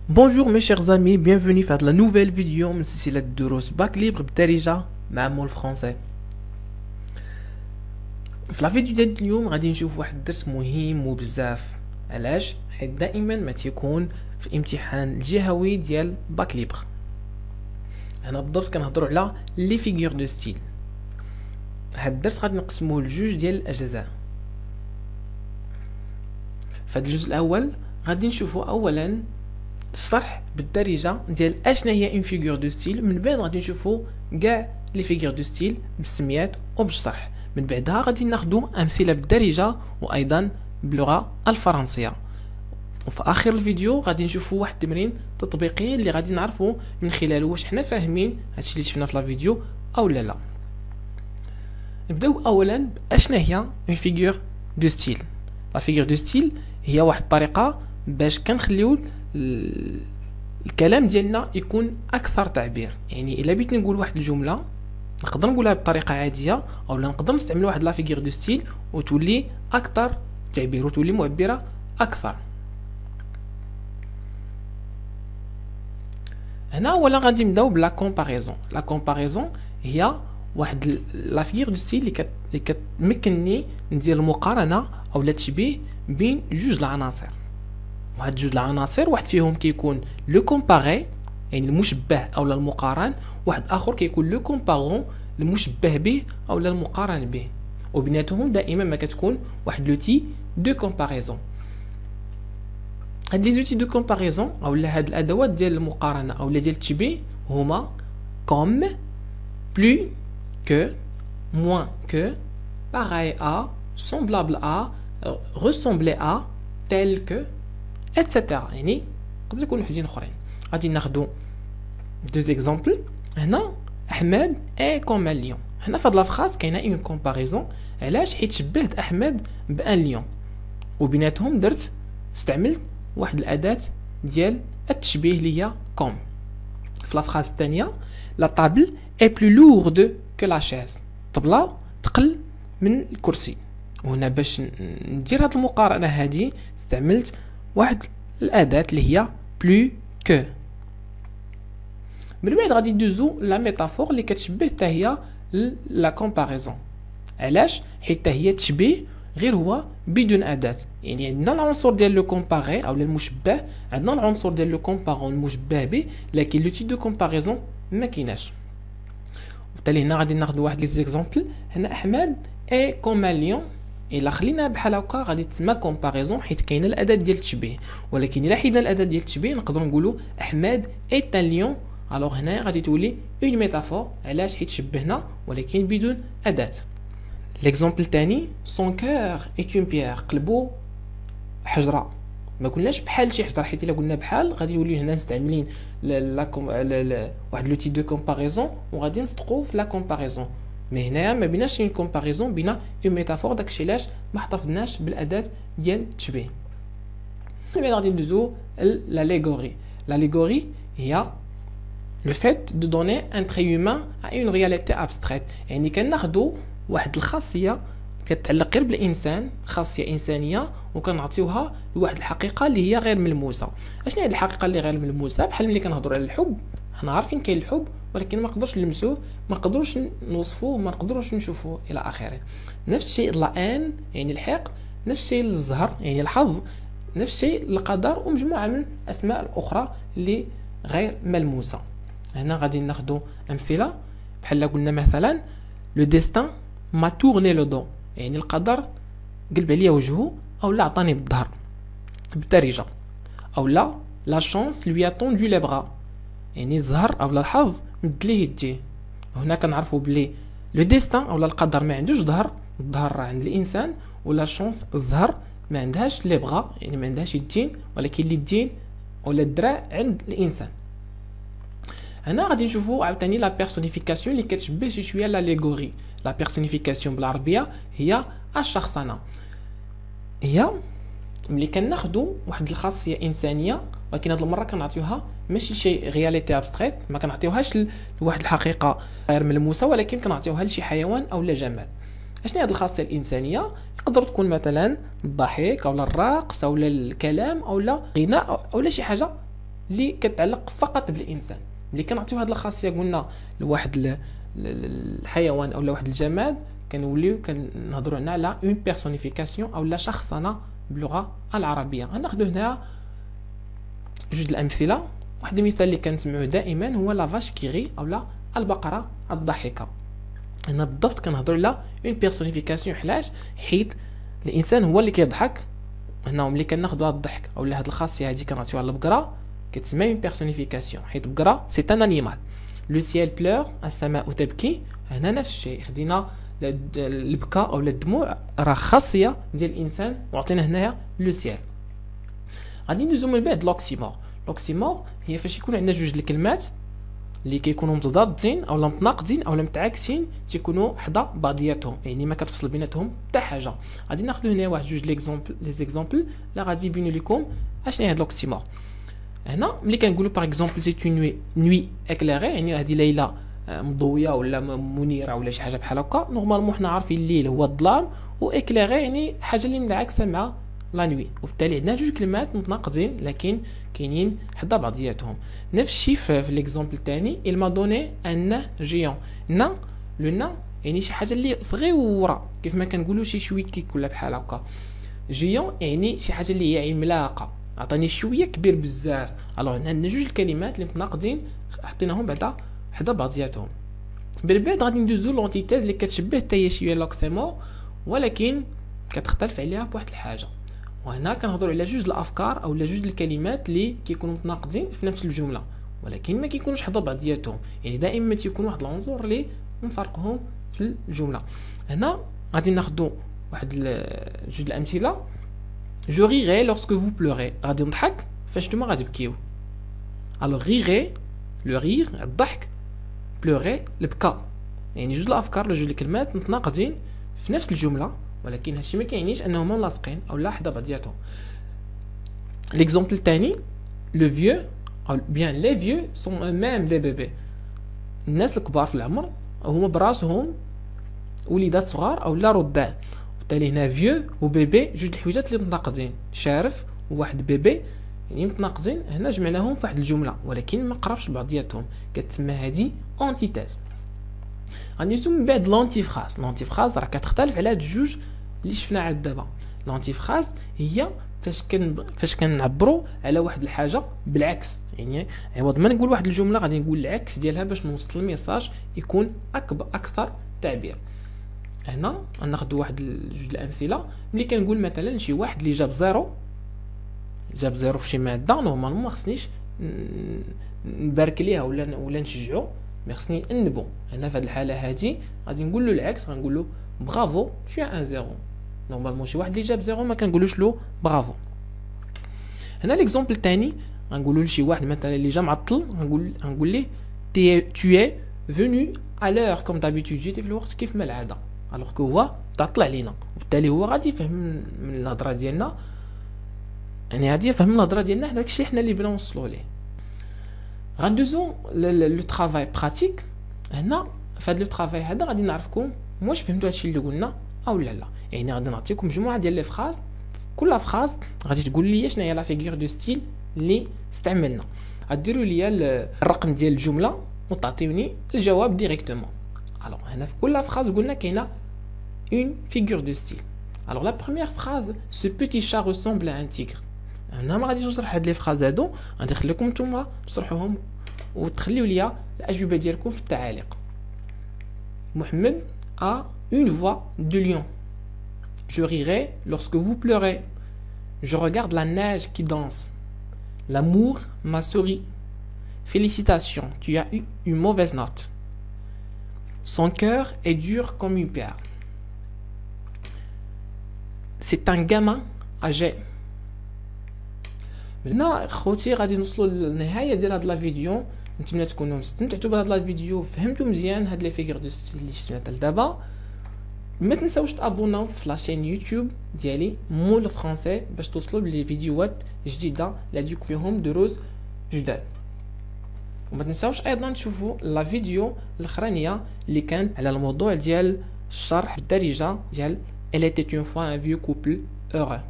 Bonjour mes chers amis, bienvenue faire de la nouvelle vidéo من سلسلة دروس باك ليبر بالدارجة مع مول فرونسي. في لا فيديو ديال اليوم غادي نشوف واحد الدرس مهم وبزاف. علاش؟ حيت دائما ما تيكون في الامتحان الجهوي ديال باك ليبر. هنا بالضبط كنهضروا على لي فيغور دو ستيل. هاد الدرس غادي نقسموه لجوج ديال الاجزاء. في هاد الجزء الاول غادي نشوفوا اولا الشرح بالدارجه ديال اشنا هي اون فيغور دو ستيل، من بعد غادي نشوفوا كاع لي فيغور دو ستيل بالسميات وبالشرح، من بعدها غادي ناخذوا امثله بالدارجه وايضا باللغه الفرنسيه، وفي اخر الفيديو غادي نشوفوا واحد التمرين تطبيقي اللي غادي نعرفوا من خلاله واش حنا فاهمين هادشي اللي شفنا في لا فيديو او لا. نبداو اولا اشنا هي اون فيغور دو ستيل. لا فيغور دو ستيل هي واحد الطريقه باش كنخليو الكلام ديالنا يكون اكثر تعبير. يعني الا بغيت نقول واحد الجمله نقدر نقولها بطريقه عاديه، او نقدر نستعمل واحد لا فيغور دو ستيل وتولي اكثر تعبير وتولي معبره اكثر. هنا اولا غادي نبداو بلا كومباريزون. لا كومباريزون هي واحد لا فيغور دو ستيل اللي كتمكنني ندير المقارنه او التشبيه بين جوج العناصر. وهاد جوج العناصر واحد فيهم كيكون لو كومباري يعني المشبه او المقارن، واحد اخر كيكون لو كومبارون المشبه به او المقارن به، وبيناتهم دائما ما كتكون واحد لوتي دو كومباريزون. هاد لي زوتي دو كومباريزون او هاد الادوات ديال المقارنه او ديال التشبيه هما كوم، بلو que, moins que, pareil à, semblable à, ressembler à, tel que, etc. يعني قد يكونوا حاجين اخرين. غادي ناخذوا دو زيكزامبل. هنا احمد اي كوم ان ليون. هنا في هاد لافراز كاينه اون كومباريزون. علاش؟ حيت شبهت احمد بان ليون وبيناتهم استعملت واحد الاداه ديال التشبيه اللي هي كوم. في لافراز الثانيه لا طابل اي بلو لورد كو لا شاز. الطبله تقل من الكرسي. وهنا باش ندير هاد المقارنه هادي استعملت واحد الاداه اللي هي بلو كو. من بعد غادي ندوزو لا ميتافور اللي كتشبه حتى هي لا كومباريزون. علاش؟ حيت حتى هي تشبيه غير هو بدون اداه. يعني عندنا العنصر ديال لو كومباري او المشبه، عندنا العنصر ديال لو كومبارون المشبه به، لكن لو تيب دو كومباريزون ما كايناش. وبالتالي هنا غادي ناخذ واحد لي زيكزامبل. هنا احمد اي كوم ان ليون. الا خلينا بحال هكا غادي تسمى كومباريزون حيت كاينه الاداه ديال التشبيه، ولكن الا حيدنا الاداه ديال التشبيه نقدروا نقولوا احمد اي ان ليون. الوغ هنا غادي تولي اون ميتافور. علاش؟ حيت شبهنا ولكن بدون اداه. ليكزامبل الثاني سون كور اي اون بيير. قلبو حجره. ما قلناش بحال شي حجره، حيت الا قلنا بحال غادي يولي هنا مستعملين واحد لوتي دو كومباريزون وغادي نصدقوا في لا كومباريزون. مي هنايا ما بيناش اون كومباريزون، بينا اون ميتافور. داكشي علاش ما احتفظناش بالاداه ديال التشبيه. بعد غادي ندوزو لاليغوري. لاليغوري هي لو فيت دو دوني ان تري هيومان ا اون رياليتي ابستريت. يعني كناخذوا واحد الخاصيه كتعلق غير بالانسان، خاصيه انسانيه، وكنعطيوها لواحد الحقيقه اللي هي غير ملموسه. اشنو هي الحقيقه اللي غير ملموسه؟ بحال ملي كنهضروا على الحب، حنا عارفين كاين الحب ولكن ما نقدرش نلمسوه، ما نقدروش نوصفوه، ما نقدروش نشوفوه الى اخره. نفس الشيء لان يعني الحق، نفس الشيء للزهر يعني الحظ، نفس الشيء للقدر، ومجموعه من الاسماء الاخرى اللي غير ملموسه. هنا غادي ناخذوا امثله بحال قلنا مثلا لو ديستان ما تورني لو دو. يعني القدر قلب عليا وجهه، او لا عطاني بالظهر بالدارجه، او لا شانس لوي اتوندو لي بغا. يعني الزهر او الحظ مد ليه يديه. هنا كنعرفوا بلي لو ديستان او القدر ما عندوش ظهر، الظهر عند الانسان، ولا شانس الزهر ما عندهاش لي بغا يعني ما عندهاش يدين، ولكن اليدين ولا الدراع عند الانسان. هنا غادي نشوفوا عاوتاني لا بيرسونيفيكاسيون اللي كتشبه شي شويه لاليغوري. لا بيرسونيفيكاسيون بالعربيه هي الشخصنه. هي ملي كناخذوا واحد الخاصيه انسانيه، ولكن هذه المره كنعطيوها ماشي شي رياليتي ابستريت، ما كنعطيوهاش لواحد الحقيقه غير ملموسه، ولكن كنعطيوها لشي حيوان او لا جماد. اشنو هي هذه الخاصيه الانسانيه؟ يقدر تكون مثلا الضحك او الرقص او الكلام او الغناء او شي حاجه اللي كتعلق فقط بالانسان. اللي كنعطيو هاد الخاصيه قلنا لواحد الحيوان او لواحد الجماد كنوليو كنهضروا هنا على اون بيرسونيفيكاسيون او لا شخصنه باللغه العربيه. غناخذوا هنا جوج الامثله. واحد المثال اللي كنسمعوه دائما هو لا فاش كيغي او لا البقره الضاحكه. هنا بالضبط كنهضروا على اون بيرسونيفيكاسيون. علاش؟ حيت الانسان هو اللي كيضحك. هنا ملي كناخذوا هذا الضحك او هذه الخاصيه هذه كنعطيوها للبقره كتسمى اون بيرسونيفيكاسيون، حيت البقره سي ان انيمال. لو سيل بلور، السماء تبكي. هنا نفس الشيء، خدينا البكاء او الدموع راه خاصيه ديال الانسان وعطينا هنايا لو سيل. غادي ندوزو من بعد لوكسيمور. لوكسيمور هي فاش يكون عندنا جوج الكلمات اللي كيكونوا متضادين او متناقضين او متعاكسين تيكونوا حدا بعضياتهم، يعني ما كتفصل بيناتهم حتى حاجه. غادي ناخذوا هنا واحد جوج لي زيكزامبل اللي غادي يبينوا لكم اشنو هي هاد لوكسيمور. هنا ملي كنقولوا باغ اكزومبل سي اون نوي اكليري، يعني هذه ليله مضويه ولا منيره ولا شي حاجه بحال هكا. نورمالمون حنا عارفين الليل هو الظلام، و اكليري يعني حاجه اللي منعكسه مع لا نوي، وبالتالي عندنا جوج كلمات متناقضين لكن كاينين حدا بعضياتهم. نفس الشيء في ليكزامبل الثاني، il m'a donné un nain géant. نا لو نا يعني شي حاجه اللي صغيره كيف ما كنقولوا شي شويت كيك ولا بحال هكا. جيون يعني شي حاجه اللي هي عملاقه، عطاني شويه كبير بزاف. الوغ عندنا جوج الكلمات اللي متناقضين حطيناهم بعدا حدا بعضياتهم. بالبعد غادي ندوزو لونتيتيز اللي كتشبه حتى هي شويه لوكسيمور ولكن كتختلف عليها بواحد الحاجه. وهنا كنهضروا على جوج الافكار او جوج الكلمات اللي كيكونوا متناقضين في نفس الجمله ولكن ما كيكونوش حدا بعضياتهم، يعني دائما تيكون واحد العنصر اللي مفرقهم في الجمله. هنا غادي ناخذوا واحد جوج الامثله. جو ريغي لورسكو فو بلوري، غادي نضحك فاش نتوما غادي تبكيو. الوغ ريغي لو ريغ الضحك، بلوري البكاء، يعني جوج الافكار ولا جوج الكلمات متناقضين في نفس الجمله ولكن هادشي ما كيعنيش انهم لاصقين او لا حدا بعضياتهم. ليكزامبل الثاني، لو فيو او بيان لي فيو سون ميم دي بيبي. الناس الكبار في العمر هما براسهم وليدات صغار او لا رضع، وبالتالي هنا فيو وبيبي جوج الحويجات اللي متناقضين، شارف وواحد بيبي يعني متناقضين. هنا جمعناهم في واحد الجمله ولكن ما قرابش بعضياتهم، كتسمى هذه اونتيتيز. غادي ندوزو من بعد لونتيفراز. لونتيفراز راه كتختلف على هاد الجوج اللي شفنا عاد دابا. لونتيفراز هي فاش كنعبروا على واحد الحاجه بالعكس، يعني عوض ما نقول واحد الجمله غادي نقول العكس ديالها باش نوصل الميساج يكون اكثر تعبير. هنا غناخذ واحد جوج الامثله. ملي كنقول مثلا شي واحد اللي جاب زيرو في شي ماده، نورمالمون ما خصنيش نبارك ليها ولا نشجعو، ما خصني ننبو. هنا في هذه الحاله هذه غادي نقول له العكس، غنقول له برافو tu as un zéro. نورمالمون شي واحد اللي جاب زيرو ما كنقولوش له برافو. هنا ليكزامبل الثاني غنقولوا لشي واحد مثلا اللي جا معطل، غنقول ليه tu es venu à l'heure comme d'habitude، جيتي في الوقت كيف ما العاده، الوغ كو هو تعطل علينا، وبالتالي هو غادي يفهم من الهضره ديالنا، يعني غادي يفهم الهضره ديالنا حنا داكشي حنا اللي بغينا نوصلوا ليه. غندوزو لو طرافاي براتيك. هنا في هذا لو طرافاي هذا غادي نعرفكم واش فهمتوا هادشي اللي قلنا او لا. يعني غادي نعطيكم مجموعه ديال لي فراز، كل فراز غادي تقول لي شنو هي لا فيغور دو ستيل اللي استعملنا. غديروا لي الرقم ديال الجمله وتعطيوني الجواب ديريكتومون. الوغ هنا في كل فراز قلنا كاينه اون فيغور دو ستيل. الوغ لا بروميير فراز، سو بيتي شا ريسومبل ان تيغر. انا ما غاديش نشرح هاد لي فراز هادو، غادي نخليكم نتوما تشرحوهم وتخليو لي الاجوبه ديالكم في التعاليق. محمد a une voix de lion. Je rirai lorsque vous pleurez. Je regarde la neige qui danse. L'amour m'a souri. Félicitations, tu as eu une mauvaise note. Son cœur est dur comme une pierre. C'est un gamin âgé. هنا خوتي غادي نوصلوا للنهايه ديال هاد لا فيديو. نتمنى تكونوا استمتعتوا بهاد لا فيديو، فهمتوا مزيان هاد لي فيغور دو ستيل اللي شفنا حتى لدابا. ما تنساوش تابوناو في لاشين يوتيوب ديالي مول فرونسي باش توصلوا لي فيديوهات جديده اللي غادي يكون فيهم دروس جداد. وما تنساوش ايضا تشوفوا لا فيديو الاخرانيه اللي كانت على الموضوع ديال الشرح بالدارجه ديال Elle était une fois un vieux couple heureux.